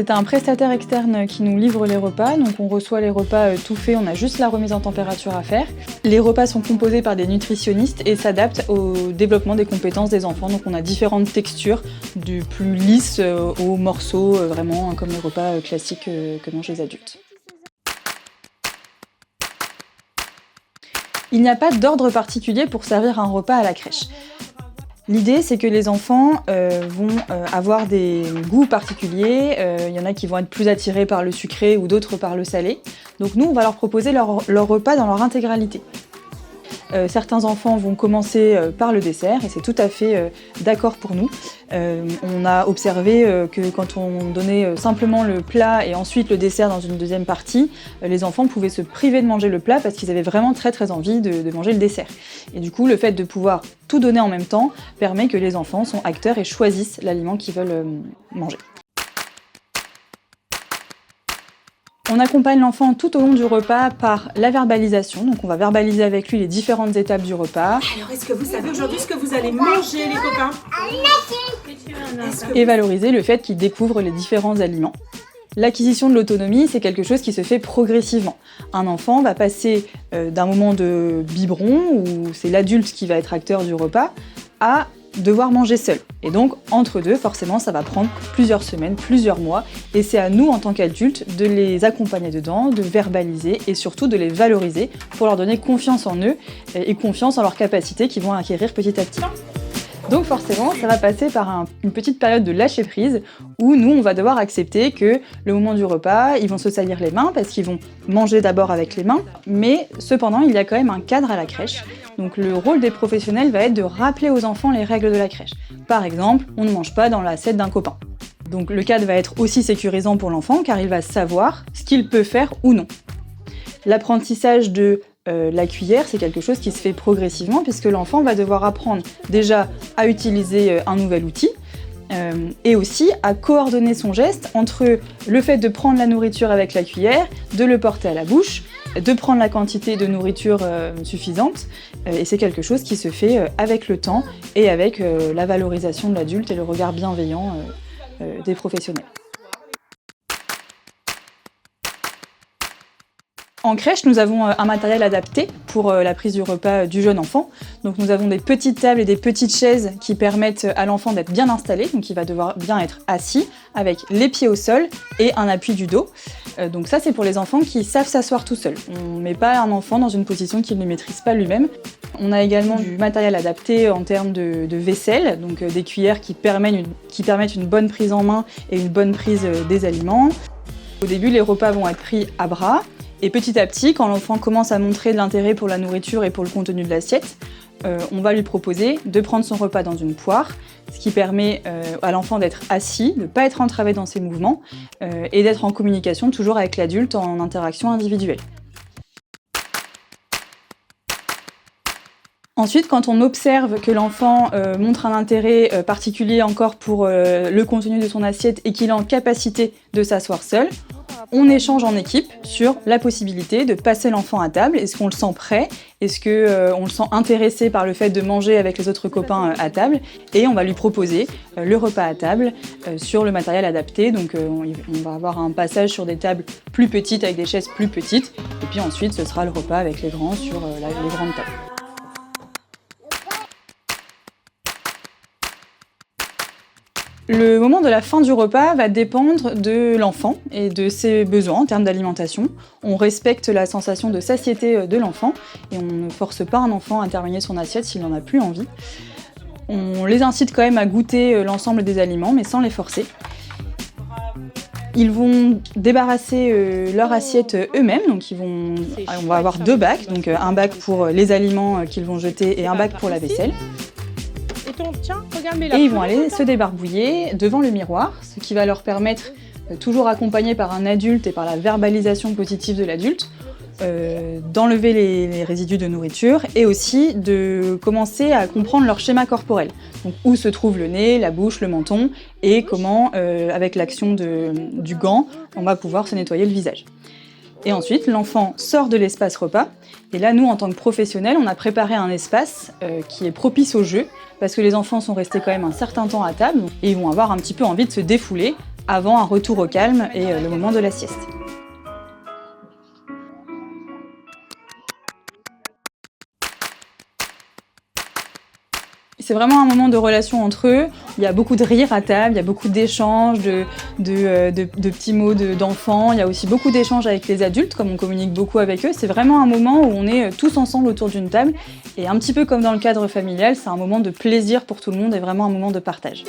C'est un prestataire externe qui nous livre les repas, donc on reçoit les repas tout faits, on a juste la remise en température à faire. Les repas sont composés par des nutritionnistes et s'adaptent au développement des compétences des enfants, donc on a différentes textures, du plus lisse aux morceaux, vraiment comme les repas classiques que mangent les adultes. Il n'y a pas d'ordre particulier pour servir un repas à la crèche. L'idée, c'est que les enfants vont avoir des goûts particuliers. Il y en a qui vont être plus attirés par le sucré ou d'autres par le salé. Donc nous, on va leur proposer leur repas dans leur intégralité. Certains enfants vont commencer par le dessert et c'est tout à fait d'accord pour nous. On a observé que quand on donnait simplement le plat et ensuite le dessert dans une deuxième partie, les enfants pouvaient se priver de manger le plat parce qu'ils avaient vraiment très envie de manger le dessert. Et du coup, le fait de pouvoir tout donner en même temps permet que les enfants sont acteurs et choisissent l'aliment qu'ils veulent manger. On accompagne l'enfant tout au long du repas par la verbalisation, donc on va verbaliser avec lui les différentes étapes du repas. Alors, est-ce que vous savez aujourd'hui ce que vous allez manger, les copains? Et valoriser le fait qu'il découvre les différents aliments. L'acquisition de l'autonomie, c'est quelque chose qui se fait progressivement. Un enfant va passer d'un moment de biberon, où c'est l'adulte qui va être acteur du repas, à devoir manger seul. Et donc, entre deux, forcément, ça va prendre plusieurs semaines, plusieurs mois, et c'est à nous, en tant qu'adultes, de les accompagner dedans, de verbaliser et surtout de les valoriser pour leur donner confiance en eux et confiance en leurs capacités qu'ils vont acquérir petit à petit. Donc forcément, ça va passer par une petite période de lâcher prise où nous, on va devoir accepter que le moment du repas, ils vont se salir les mains parce qu'ils vont manger d'abord avec les mains, mais cependant, il y a quand même un cadre à la crèche. Donc le rôle des professionnels va être de rappeler aux enfants les règles de la crèche. Par exemple, on ne mange pas dans l'assiette d'un copain. Donc le cadre va être aussi sécurisant pour l'enfant car il va savoir ce qu'il peut faire ou non. L'apprentissage de la cuillère, c'est quelque chose qui se fait progressivement puisque l'enfant va devoir apprendre déjà à utiliser un nouvel outil et aussi à coordonner son geste entre le fait de prendre la nourriture avec la cuillère, de le porter à la bouche, de prendre la quantité de nourriture suffisante et c'est quelque chose qui se fait avec le temps et avec la valorisation de l'adulte et le regard bienveillant des professionnels. En crèche, nous avons un matériel adapté pour la prise du repas du jeune enfant. Donc nous avons des petites tables et des petites chaises qui permettent à l'enfant d'être bien installé, donc il va devoir bien être assis, avec les pieds au sol et un appui du dos. Donc ça, c'est pour les enfants qui savent s'asseoir tout seuls. On ne met pas un enfant dans une position qu'il ne maîtrise pas lui-même. On a également du matériel adapté en termes de vaisselle, donc des cuillères qui permettent une bonne prise en main et une bonne prise des aliments. Au début, les repas vont être pris à bras. Et petit à petit, quand l'enfant commence à montrer de l'intérêt pour la nourriture et pour le contenu de l'assiette, on va lui proposer de prendre son repas dans une poire, ce qui permet à l'enfant d'être assis, de ne pas être entravé dans ses mouvements et d'être en communication toujours avec l'adulte en interaction individuelle. Ensuite, quand on observe que l'enfant montre un intérêt particulier encore pour le contenu de son assiette et qu'il est en capacité de s'asseoir seul, on échange en équipe sur la possibilité de passer l'enfant à table. Est-ce qu'on le sent prêt? Est-ce qu'on le sent intéressé par le fait de manger avec les autres copains à table? Et on va lui proposer le repas à table sur le matériel adapté. Donc on va avoir un passage sur des tables plus petites avec des chaises plus petites. Et puis ensuite, ce sera le repas avec les grands sur les grandes tables. Le moment de la fin du repas va dépendre de l'enfant et de ses besoins en termes d'alimentation. On respecte la sensation de satiété de l'enfant et on ne force pas un enfant à terminer son assiette s'il n'en a plus envie. On les incite quand même à goûter l'ensemble des aliments, mais sans les forcer. Ils vont débarrasser leur assiette eux-mêmes, donc on va avoir 2 bacs, donc un bac pour les aliments qu'ils vont jeter et un bac pour la vaisselle. Et ils vont aller se débarbouiller devant le miroir, ce qui va leur permettre, toujours accompagnés par un adulte et par la verbalisation positive de l'adulte, d'enlever les résidus de nourriture et aussi de commencer à comprendre leur schéma corporel. Donc où se trouve le nez, la bouche, le menton et comment, avec l'action du gant, on va pouvoir se nettoyer le visage. Et ensuite, l'enfant sort de l'espace repas. Et là, nous, en tant que professionnels, on a préparé un espace qui est propice au jeu, parce que les enfants sont restés quand même un certain temps à table, et ils vont avoir un petit peu envie de se défouler avant un retour au calme et le moment de la sieste. C'est vraiment un moment de relation entre eux. Il y a beaucoup de rire à table, il y a beaucoup d'échanges, de petits mots d'enfants. Il y a aussi beaucoup d'échanges avec les adultes, comme on communique beaucoup avec eux. C'est vraiment un moment où on est tous ensemble autour d'une table. Et un petit peu comme dans le cadre familial, c'est un moment de plaisir pour tout le monde et vraiment un moment de partage.